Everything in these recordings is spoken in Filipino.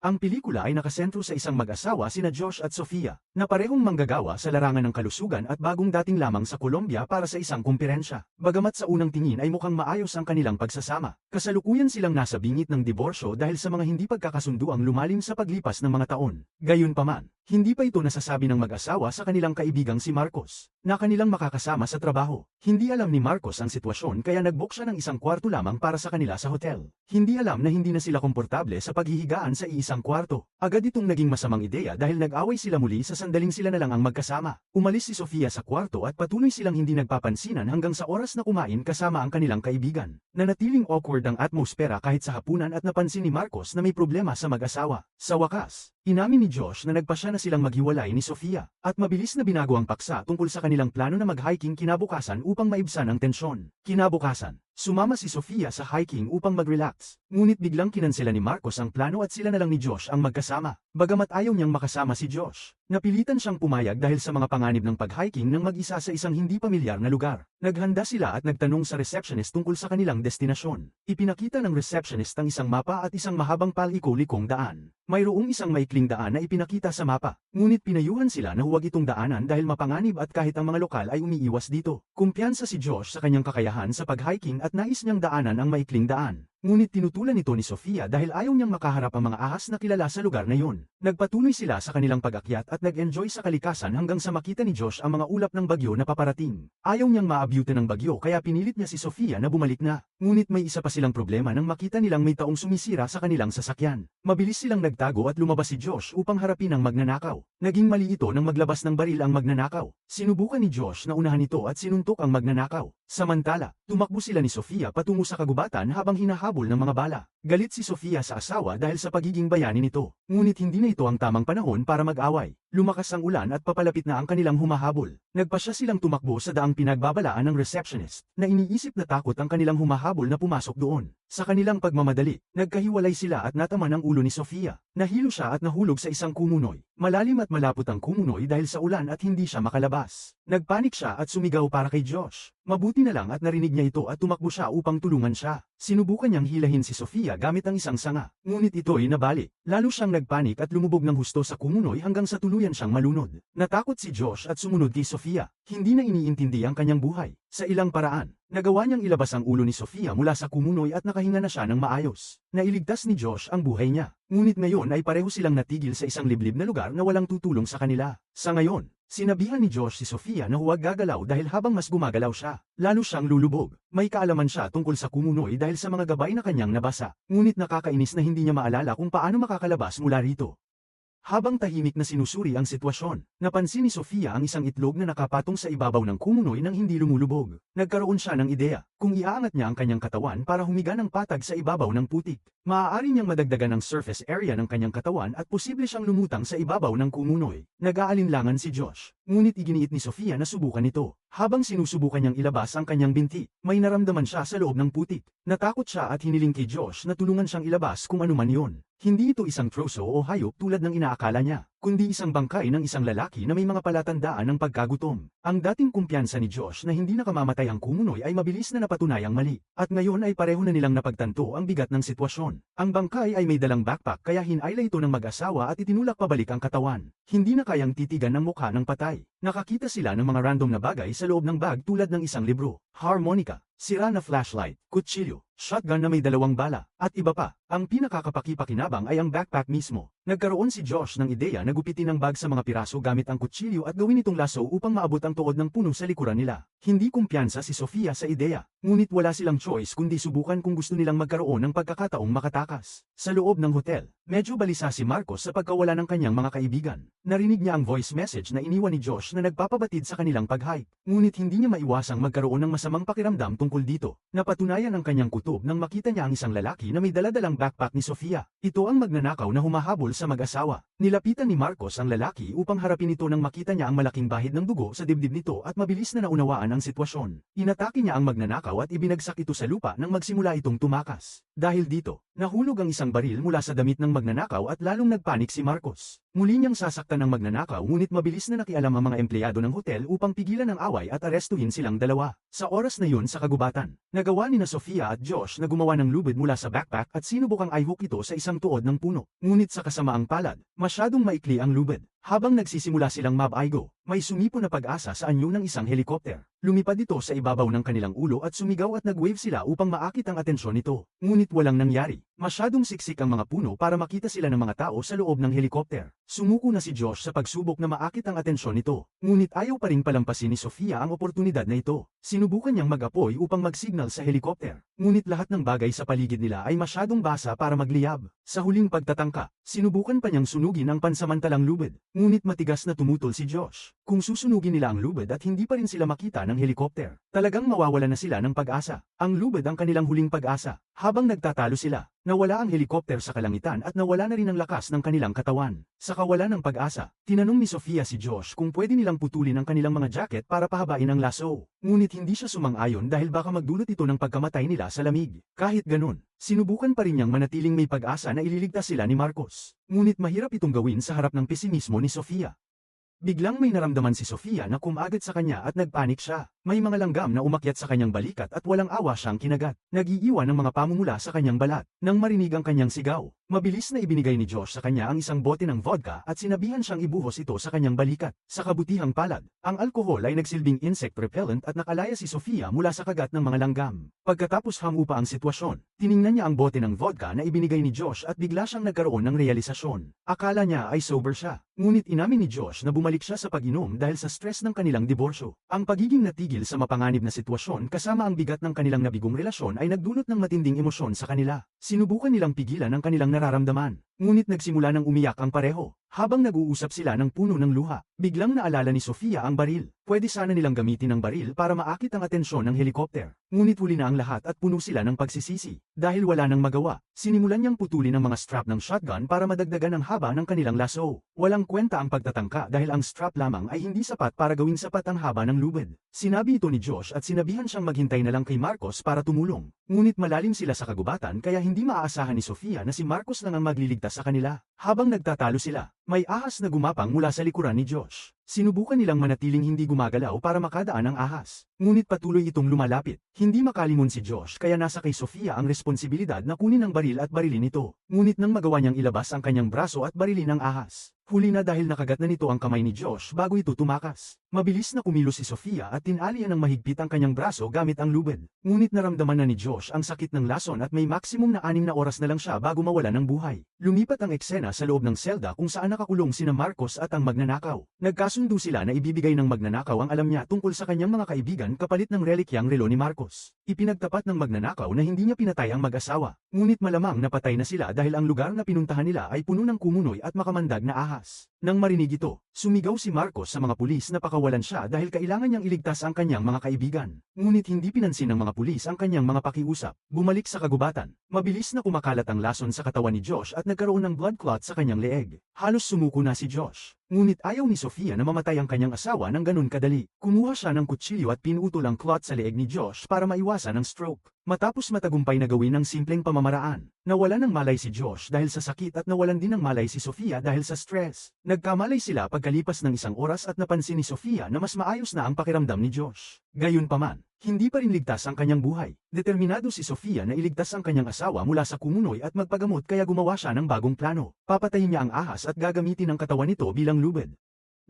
Ang pelikula ay nakasentro sa isang mag-asawa sina Josh at Sofia, na parehong manggagawa sa larangan ng kalusugan at bagong dating lamang sa Colombia para sa isang kumperensya. Bagamat sa unang tingin ay mukhang maayos ang kanilang pagsasama, kasalukuyan silang nasa bingit ng diborsyo dahil sa mga hindi pagkakasunduang lumalim sa paglipas ng mga taon. Gayunpaman, hindi pa ito nasasabi ng mag-asawa sa kanilang kaibigang si Marcos, na kanilang makakasama sa trabaho. Hindi alam ni Marcos ang sitwasyon kaya nag-book siya ng isang kwarto lamang para sa kanila sa hotel. Hindi alam na hindi na sila komportable sa paghihigaan sa iisang kwarto. Agad itong naging masamang ideya dahil nag-away sila muli sa sandaling sila na lang ang magkasama. Umalis si Sofia sa kwarto at patuloy silang hindi nagpapansinan hanggang sa oras na kumain kasama ang kanilang kaibigan. Nanatiling awkward ang atmosfera kahit sa hapunan at napansin ni Marcos na may problema sa mag-asawa. Sa wakas, inamin ni Josh na nagpasya na silang maghiwalay ni Sofia, at mabilis na binago ang paksa tungkol sa kanilang plano na mag-hiking kinabukasan upang maibsan ang tensyon. Kinabukasan, sumama si Sofia sa hiking upang mag-relax, ngunit biglang kinansela ni Marcos ang plano at sila na lang ni Josh ang magkasama. Bagamat ayaw niyang makasama si Josh, napilitan siyang pumayag dahil sa mga panganib ng pag-hiking ng mag-isa sa isang hindi pamilyar na lugar. Naghanda sila at nagtanong sa receptionist tungkol sa kanilang destinasyon. Ipinakita ng receptionist ang isang mapa at isang mahabang paliko-likong daan. Mayroong isang maikling daan na ipinakita sa mapa, ngunit pinayuhan sila na huwag itong daanan dahil mapanganib at kahit ang mga lokal ay umiiwas dito. Kumpiyansa si Josh sa kanyang kakayahan sa pag-hiking at nais niyang daanan ang maikling daan. Ngunit tinutulan ito ni Sofia dahil ayaw niyang makaharap ang mga ahas na kilala sa lugar na yun. Nagpatuloy sila sa kanilang pag-akyat at nag-enjoy sa kalikasan hanggang sa makita ni Josh ang mga ulap ng bagyo na paparating. Ayaw niyang maabyutan ng bagyo kaya pinilit niya si Sofia na bumalik na. Ngunit may isa pa silang problema nang makita nilang may taong sumisira sa kanilang sasakyan. Mabilis silang nagtago at lumabas si Josh upang harapin ang magnanakaw. Naging mali ito nang maglabas ng baril ang magnanakaw. Sinubukan ni Josh na unahan ito at sinuntok ang magnanakaw. Samantala, tumakbo sila ni Sofia patungo sa kagubatan habang hinahabol ng mga bala. Galit si Sofia sa asawa dahil sa pagiging bayani nito. Ngunit hindi na ito ang tamang panahon para mag-away. Lumakas ang ulan at papalapit na ang kanilang humahabol. Nagpasya silang tumakbo sa daang pinagbabalaan ng receptionist, na iniisip na takot ang kanilang humahabol na pumasok doon. Sa kanilang pagmamadali, nagkahiwalay sila at nataman ang ulo ni Sofia. Nahilo siya at nahulog sa isang kumunoy. Malalim at malapot ang kumunoy dahil sa ulan at hindi siya makalabas. Nagpanik siya at sumigaw para kay Josh. Mabuti na lang at narinig niya ito at tumakbo siya upang tulungan siya. Sinubukan niyang hilahin si Sofia gamit ang isang sanga, ngunit ito'y nabali. Lalo siyang nagpanik at lumubog ng husto sa kumunoy hanggang sa tuluyan siyang malunod. Natakot si Josh at sumunod kay Sofia. Hindi na iniintindi ang kanyang buhay. Sa ilang paraan, nagawa niyang ilabas ang ulo ni Sofia mula sa kumunoy at nakahinga na siya ng maayos. Nailigtas ni Josh ang buhay niya. Ngunit ngayon ay pareho silang natigil sa isang liblib na lugar na walang tutulong sa kanila. Sa ngayon, sinabihan ni Josh si Sofia na huwag gagalaw dahil habang mas gumagalaw siya, lalo siyang lulubog. May kaalaman siya tungkol sa kumunoy dahil sa mga gabay na kanyang nabasa. Ngunit nakakainis na hindi niya maalala kung paano makakalabas mula rito. Habang tahimik na sinusuri ang sitwasyon, napansin ni Sofia ang isang itlog na nakapatong sa ibabaw ng kumunoy nang hindi lumulubog. Nagkaroon siya ng ideya, kung iaangat niya ang kanyang katawan para humiga ng patag sa ibabaw ng putik, maaari niyang madagdagan ang surface area ng kanyang katawan at posible siyang lumutang sa ibabaw ng kumunoy. Nag-aalinlangan si Josh, ngunit iginiit ni Sofia na subukan ito. Habang sinusubukan niyang ilabas ang kanyang binti, may naramdaman siya sa loob ng putik. Natakot siya at hiniling kay Josh na tulungan siyang ilabas kung ano man yun. Hindi ito isang troso o hayop tulad ng inaakala niya, kundi isang bangkay ng isang lalaki na may mga palatandaan ng pagkagutom. Ang dating kumpiyansa ni Josh na hindi nakamamatay ang kumunoy ay mabilis na napatunayang mali, at ngayon ay pareho na nilang napagtanto ang bigat ng sitwasyon. Ang bangkay ay may dalang backpack kaya hinayla ito ng mag-asawa at itinulak pabalik ang katawan. Hindi na kayang titigan ng mukha ng patay. Nakakita sila ng mga random na bagay sa loob ng bag tulad ng isang libro, harmonica, sira na flashlight, kutsilyo, shotgun na may 2 bala, at iba pa. Ang pinakakapakipakinabang ay ang backpack mismo. Nagkaroon si Josh ng ideya na gupitin ang bag sa mga piraso gamit ang kutsilyo at gawin itong laso upang maabot ang tuod ng puno sa likuran nila. Hindi kumpiyansa si Sofia sa ideya, ngunit wala silang choice kundi subukan kung gusto nilang magkaroon ng pagkakataong makatakas. Sa loob ng hotel, medyo balisa si Marcos sa pagkawala ng kanyang mga kaibigan. Narinig niya ang voice message na iniwan ni Josh na nagpapabatid sa kanilang pag-hike, ngunit hindi niya maiwasang magkaroon ng masamang pakiramdam tungkol dito. Napatunayan ang kanyang kutob nang makita niya ang isang lalaki na may daladalang backpack ni Sofia. Ito ang magnanakaw na humahabol sa mag-asawa. Nilapitan ni Marcos ang lalaki upang harapin ito nang makita niya ang malaking bahid ng dugo sa dibdib nito at mabilis na naunawaan mapigilan ang sitwasyon. Inatake niya ang magnanakaw at ibinagsak ito sa lupa nang magsimula itong tumakas. Dahil dito, nahulog ang isang baril mula sa damit ng magnanakaw at lalong nagpanik si Marcos. Muli niyang sasaktan ng magnanakaw ngunit mabilis na nakialam ang mga empleyado ng hotel upang pigilan ang away at arestuhin silang dalawa. Sa oras na yun sa kagubatan, nagawa ni Sofia at Josh na gumawa ng lubid mula sa backpack at sinubukang i-hook ito sa isang tuod ng puno. Ngunit sa kasamaang palad, masyadong maikli ang lubid. Habang nagsisimula silang mab-aigo, may sumipo na pag-asa sa anyo ng isang helikopter. Lumipad ito sa ibabaw ng kanilang ulo at sumigaw at nag-wave sila upang maakit ang atensyon nito. Ngunit walang nangyari. Masyadong siksik ang mga puno para makita sila ng mga tao sa loob ng helikopter. Sumuko na si Josh sa pagsubok na maakit ang atensyon nito. Ngunit ayaw pa ring palampasin ni Sofia ang oportunidad na ito. Sinubukan niyang mag-apoy upang mag-signal sa helikopter. Ngunit lahat ng bagay sa paligid nila ay masyadong basa para magliyab. Sa huling pagtatangka, sinubukan pa niyang sunugin ang pansamantalang lubid. Ngunit matigas na tumutol si Josh. Kung susunugin nila ang lubid at hindi pa rin sila makita ng helikopter, talagang mawawala na sila ng pag-asa. Ang lubid ang kanilang huling pag-asa. Habang nagtatalo sila, nawala ang helikopter sa kalangitan at nawala na rin ang lakas ng kanilang katawan. Sa kawalan ng pag-asa, tinanong ni Sofia si Josh kung pwede nilang putulin ang kanilang mga jacket para pahabain ang lasso. Ngunit hindi siya sumang-ayon dahil baka magdulot ito ng pagkamatay nila sa lamig. Kahit ganun, sinubukan pa rin niyang manatiling may pag-asa na ililigtas sila ni Marcos. Ngunit mahirap itong gawin sa harap ng pesimismo ni Sofia. Biglang may naramdaman si Sofia na kumagat sa kanya at nagpanik siya. May mga langgam na umakyat sa kanyang balikat at walang awa siyang kinagat. Nag-iiwan ng mga pamumula sa kanyang balat. Nang marinig ang kanyang sigaw, mabilis na ibinigay ni Josh sa kanya ang isang bote ng vodka at sinabihan siyang ibuhos ito sa kanyang balikat. Sa kabutihang palad, ang alkohol ay nagsilbing insect repellent at nakalaya si Sofia mula sa kagat ng mga langgam. Pagkatapos hamupa ang sitwasyon, tiningnan niya ang bote ng vodka na ibinigay ni Josh at bigla siyang nagkaroon ng realisasyon. Akala niya ay sober siya. Ngunit inamin ni Josh na bumalik siya sa pag-inom dahil sa stress ng kanilang diborsyo. Ang pagiging natigil sa mapanganib na sitwasyon kasama ang bigat ng kanilang nabigong relasyon ay nagdulot ng matinding emosyon sa kanila. Sinubukan nilang pigilan ang kanilang nararamdaman. Ngunit nagsimula ng umiyak ang pareho. Habang nag-uusap sila ng puno ng luha, biglang naalala ni Sofia ang baril. Pwede sana nilang gamitin ang baril para maakit ang atensyon ng helikopter. Ngunit huli na ang lahat at puno sila ng pagsisisi. Dahil wala nang magawa, sinimulan niyang putulin ang mga strap ng shotgun para madagdagan ang haba ng kanilang lasso. Walang kwenta ang pagtatangka dahil ang strap lamang ay hindi sapat para gawing sapat ang haba ng lubid. Sinabi ito ni Josh at sinabihan siyang maghintay na lang kay Marcos para tumulong. Ngunit malalim sila sa kagubatan kaya hindi maaasahan ni Sofia na si Marcos lang ang magliligtas sa kanila. Habang nagtatalo sila, may ahas na gumapang mula sa likuran ni Josh. Sinubukan nilang manatiling hindi gumagalaw para makadaan ang ahas. Ngunit patuloy itong lumalapit. Hindi makalimon si Josh kaya nasa kay Sofia ang responsibilidad na kunin ang baril at barilin ito. Ngunit nang magawa niyang ilabas ang kanyang braso at barilin ang ahas, huli na dahil nakagat na nito ang kamay ni Josh bago ito tumakas. Mabilis na kumilos si Sofia at tinalian ng mahigpit ang kanyang braso gamit ang lubid. Ngunit naramdaman na ni Josh ang sakit ng lason at may maximum na 6 na oras na lang siya bago mawala ng buhay. Lumipat ang eksena sa loob ng selda kung saan nakakulong sina Marcos at ang magnanakaw. Nagkasundo sila na ibibigay ng magnanakaw ang alam niya tungkol sa kanyang mga kaibigan kapalit ng relikyang relo ni Marcos. Ipinagtapat ng magnanakaw na hindi niya pinatay ang mag-asawa. Ngunit malamang napatay na sila dahil ang lugar na pinuntahan nila ay puno ng kumunoy at makamandag na ahas. Nang marinig ito, sumigaw si Marcos sa mga pulis na pakawalan siya dahil kailangan niyang iligtas ang kanyang mga kaibigan. Ngunit hindi pinansin ng mga pulis ang kanyang mga pakiusap. Bumalik sa kagubatan, mabilis na kumakalat ang lason sa katawan ni Josh at nagkaroon ng blood clot sa kanyang leeg. Halos sumuko na si Josh. Ngunit ayaw ni Sofia na mamatay ang kanyang asawa ng ganun kadali. Kumuha siya ng kutsilyo at pinutol ang clot sa leeg ni Josh para maiwasan ang stroke. Matapos matagumpay na gawin ng simpleng pamamaraan, nawalan ng malay si Josh dahil sa sakit at nawalan din ng malay si Sofia dahil sa stress. Nagkamalay sila pagkalipas ng 1 oras at napansin ni Sofia na mas maayos na ang pakiramdam ni Josh. Gayunpaman, hindi pa rin ligtas ang kanyang buhay. Determinado si Sofia na iligtas ang kanyang asawa mula sa kumunoy at magpagamot kaya gumawa siya ng bagong plano. Papatayin niya ang ahas at gagamitin ang katawan nito bilang lubid.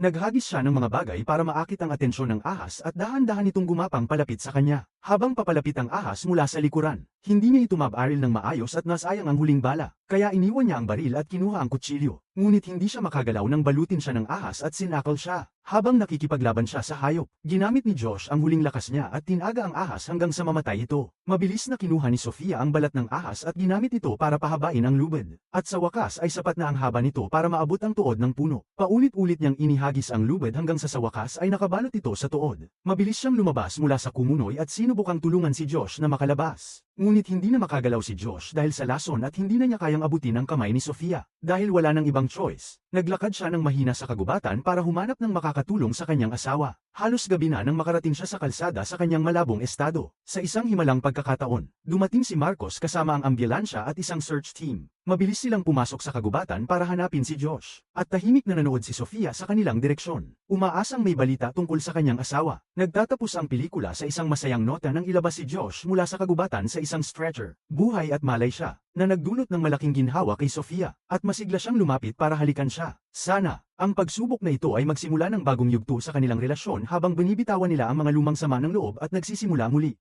Naghagis siya ng mga bagay para maakit ang atensyon ng ahas at dahan-dahan itong gumapang palapit sa kanya. Habang papalapit ang ahas mula sa likuran, hindi niya ito mabaril ng maayos at nasayang ang huling bala, kaya iniwan niya ang baril at kinuha ang kutsilyo. Ngunit hindi siya makagalaw nang balutin siya ng ahas at sinakal siya. Habang nakikipaglaban siya sa hayop, ginamit ni Josh ang huling lakas niya at tinaga ang ahas hanggang sa mamatay ito. Mabilis na kinuha ni Sofia ang balat ng ahas at ginamit ito para pahabain ang lubid. At sa wakas ay sapat na ang haba nito para maabot ang tuod ng puno. Paulit-ulit niyang inihagis ang lubid hanggang sa wakas ay nakabalot ito sa tuod. Mabilis siyang lumabas mula sa kumunoy at sinubukang tulungan si Josh na makalabas. Ngunit hindi na makagalaw si Josh dahil sa lason at hindi na niya kayang abutin ang kamay ni Sofia. Dahil wala nang ibang choice, naglakad siya ng mahina sa kagubatan para humanap ng makakatulong sa kanyang asawa. Halos gabi na nang makarating siya sa kalsada sa kanyang malabong estado. Sa isang himalang pagkakataon, dumating si Marcos kasama ang ambulansya at isang search team. Mabilis silang pumasok sa kagubatan para hanapin si Josh. At tahimik na nanood si Sofia sa kanilang direksyon. Umaasang may balita tungkol sa kanyang asawa. Nagtatapos ang pelikula sa isang masayang nota nang ilabas si Josh mula sa kagubatan sa isang stretcher. Buhay at malay siya, na nagdulot ng malaking ginhawa kay Sofia, at masigla siyang lumapit para halikan siya. Sana, ang pagsubok na ito ay magsimula ng bagong yugto sa kanilang relasyon habang binibitawan nila ang mga lumang sama ng loob at nagsisimula muli.